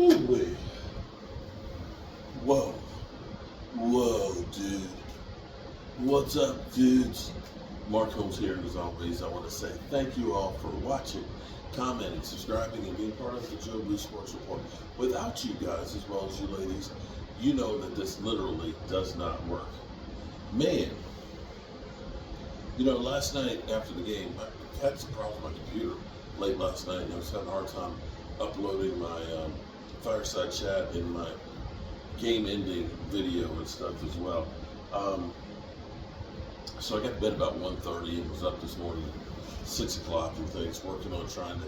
Ooh-wee. Whoa. Whoa, dude. What's up, dudes? Mark Holmes here, and as always, I want to say thank you all for watching, commenting, subscribing, and being part of the Joe Blue Sports Report. Without you guys, as well as you ladies, you know that this literally does not work. Man, last night after the game, I had some problems with my computer late last night, and I was having a hard time uploading my fireside chat and my game-ending video and stuff as well. So I got to bed about 1:30 and was up this morning, 6 o'clock and things, working on trying to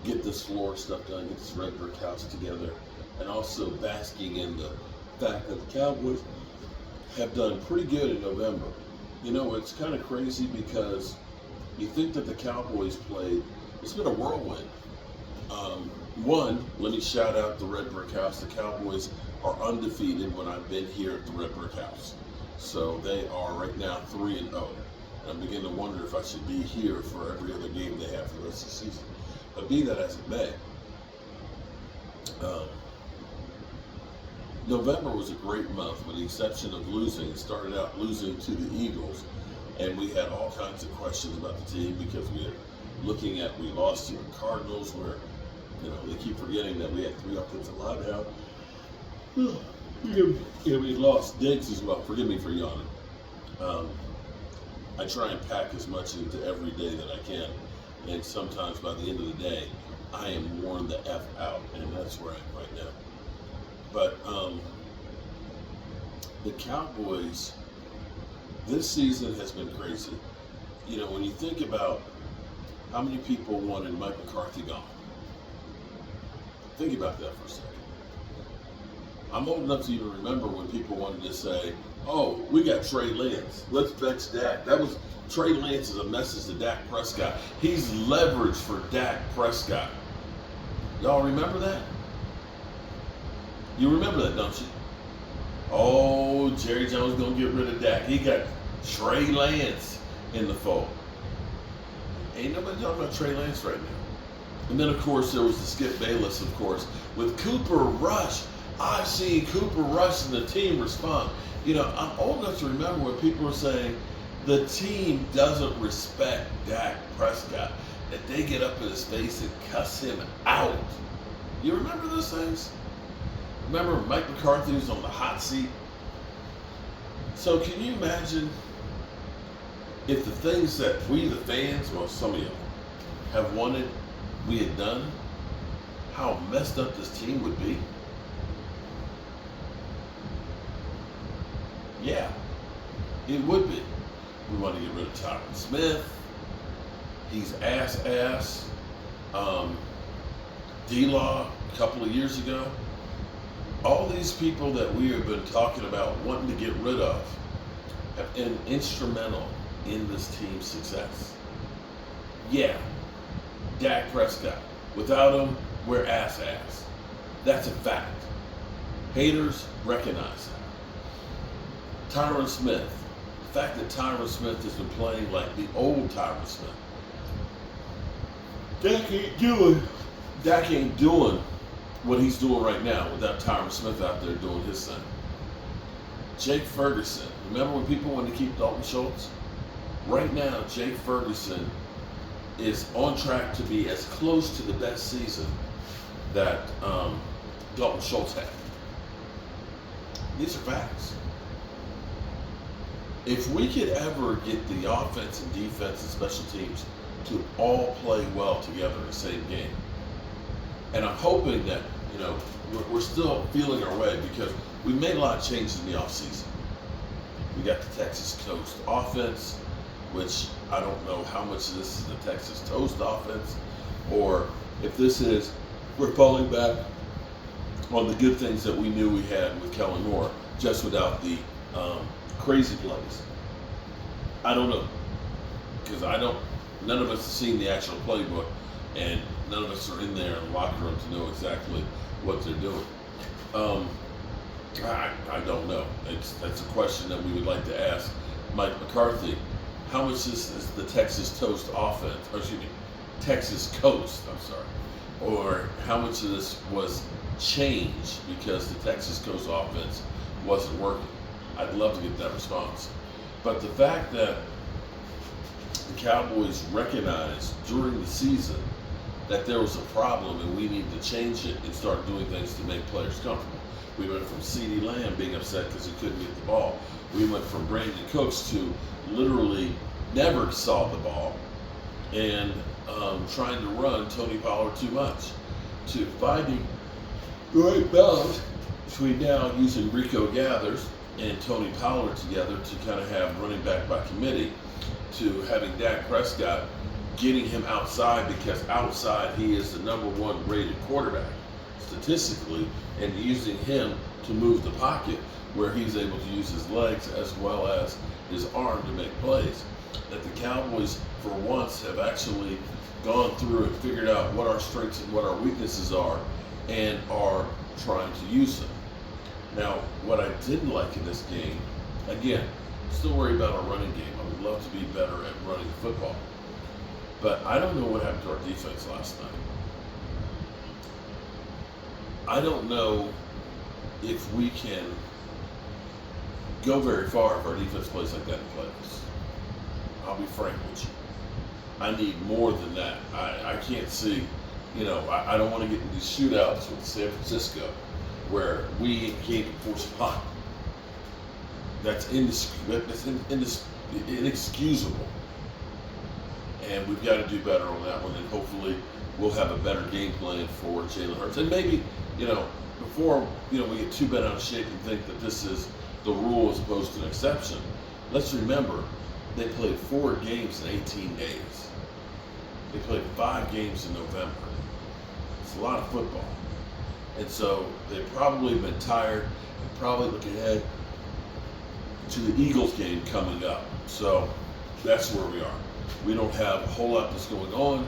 get this floor stuff done, get this red brick house together, and also basking in the fact that the Cowboys have done pretty good in November. It's kind of crazy because you think that the Cowboys played, it's been a whirlwind. Let me shout out the Red Brick House. The Cowboys are undefeated when I've been here at the Red Brick House. So they are right now 3-0. And I'm beginning to wonder if I should be here for every other game they have for the rest of the season. But be that as it may, November was a great month with the exception of losing. It started out losing to the Eagles, and we had all kinds of questions about the team because we lost to the Cardinals where, they keep forgetting that we had 3 offensive line out. We lost Diggs as well. Forgive me for yawning. I try and pack as much into every day that I can, and sometimes by the end of the day, I am worn the F out, and that's where I am right now. But the Cowboys, this season has been crazy. When you think about how many people wanted Mike McCarthy gone, think about that for a second. I'm old enough to even remember when people wanted to say, oh, we got Trey Lance, let's bench Dak. Trey Lance is a message to Dak Prescott. He's leverage for Dak Prescott. Y'all remember that? You remember that, don't you? Oh, Jerry Jones gonna get rid of Dak. He got Trey Lance in the fold. Ain't nobody talking about Trey Lance right now. And then, of course, there was the Skip Bayless, of course, with Cooper Rush. I've seen Cooper Rush and the team respond. I'm old enough to remember when people were saying the team doesn't respect Dak Prescott, that they get up in his face and cuss him out. You remember those things? Remember Mike McCarthy was on the hot seat? So can you imagine if the things that we, the fans, or some of you, have wanted we had done, how messed up this team would be? Yeah, it would be. We want to get rid of Tyron Smith. He's ass. D-Law a couple of years ago. All these people that we have been talking about wanting to get rid of have been instrumental in this team's success. Yeah, Dak Prescott. Without him, we're ass. That's a fact. Haters recognize that. Tyron Smith. The fact that Tyron Smith has been playing like the old Tyron Smith. Dak ain't doing what he's doing right now without Tyron Smith out there doing his thing. Jake Ferguson. Remember when people wanted to keep Dalton Schultz? Right now, Jake Ferguson is on track to be as close to the best season that Dalton Schultz had. These are facts. If we could ever get the offense and defense and special teams to all play well together in the same game, and I'm hoping that, we're still feeling our way because we made a lot of changes in the offseason. We got the Texas Coast offense, which I don't know how much of this is the Texas Toast offense, or if this is, we're falling back on the good things that we knew we had with Kellen Moore, just without the crazy plays. I don't know, because none of us have seen the actual playbook, and none of us are in there in the locker room to know exactly what they're doing. I don't know. That's a question that we would like to ask Mike McCarthy. How much is the Texas Toast offense, Texas Coast, or how much of this was change because the Texas Coast offense wasn't working. I'd love to get that response. But the fact that the Cowboys recognized during the season that there was a problem and we needed to change it and start doing things to make players comfortable. We went from CeeDee Lamb being upset because he couldn't get the ball. We went from Brandon Cooks to literally never saw the ball and trying to run Tony Pollard too much, to finding the right balance between now using Rico Gathers and Tony Pollard together to kind of have running back by committee, to having Dak Prescott, getting him outside because outside he is the number one rated quarterback statistically, and using him to move the pocket where he's able to use his legs as well as his arm to make plays. That the Cowboys for once have actually gone through and figured out what our strengths and what our weaknesses are and are trying to use them. Now, what I didn't like in this game, again, still worried about our running game. I would love to be better at running the football. But I don't know what happened to our defense last night. I don't know if we can go very far if our defense plays like that in playoffs. I'll be frank with you. I need more than that. I can't see, I don't want to get in these shootouts with San Francisco where we can't force a punt. That's inexcusable. And we've got to do better on that one, and hopefully we'll have a better game plan for Jalen Hurts. And maybe, before we get too bent out of shape and think that this is the rule as opposed to an exception, let's remember they played 4 games in 18 days. They played 5 games in November. It's a lot of football. And so they've probably been tired and probably look ahead to the Eagles game coming up. So that's where we are. We don't have a whole lot that's going on.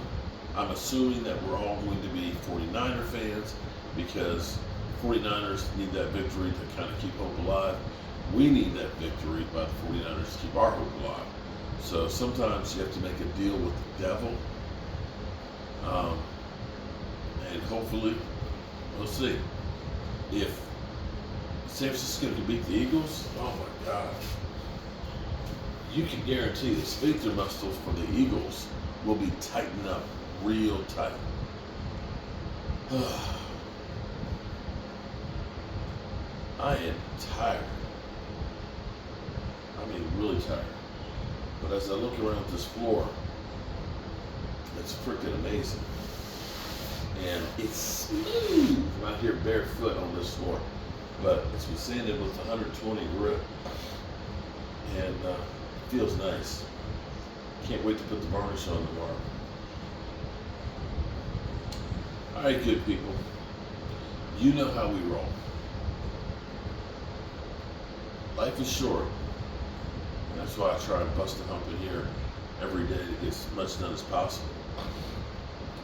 I'm assuming that we're all going to be 49er fans because 49ers need that victory to kind of keep hope alive. We need that victory by the 49ers to keep our hope alive. So sometimes you have to make a deal with the devil. And hopefully, we'll see. If San Francisco can beat the Eagles, oh my God. You can guarantee the sphincter muscles for the Eagles will be tightened up real tight. I am tired. I mean, really tired. But as I look around this floor, it's freaking amazing. And it's smooth. I'm out here barefoot on this floor. But it's been sanded with 120 grit. And feels nice. Can't wait to put the varnish on tomorrow. All right, good people. You know how we roll. Life is short. And that's why I try and bust a hump in here every day to get as much done as possible.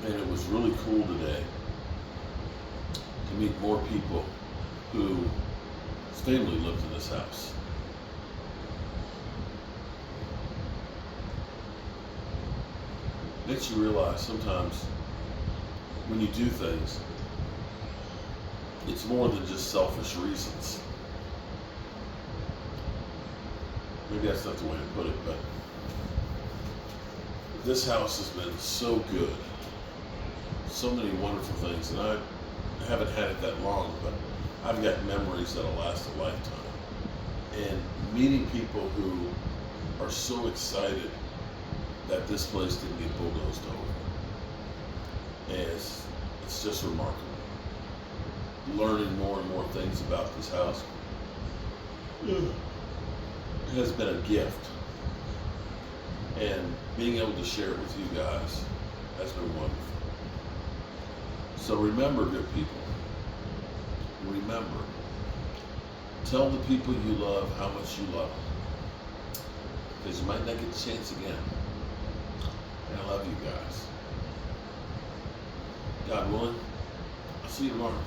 And it was really cool today to meet more people whose family lived in this house. Makes you realize sometimes when you do things, it's more than just selfish reasons. Maybe that's not the way to put it, but this house has been so good. So many wonderful things, and I haven't had it that long, but I've got memories that'll last a lifetime. And meeting people who are so excited that this place didn't get bulldozed over. And it's just remarkable. Learning more and more things about this house. It has been a gift. And being able to share it with you guys has been wonderful. So remember, good people, remember, tell the people you love how much you love them. Because you might not get the chance again. And I love you guys. God willing, I'll see you tomorrow.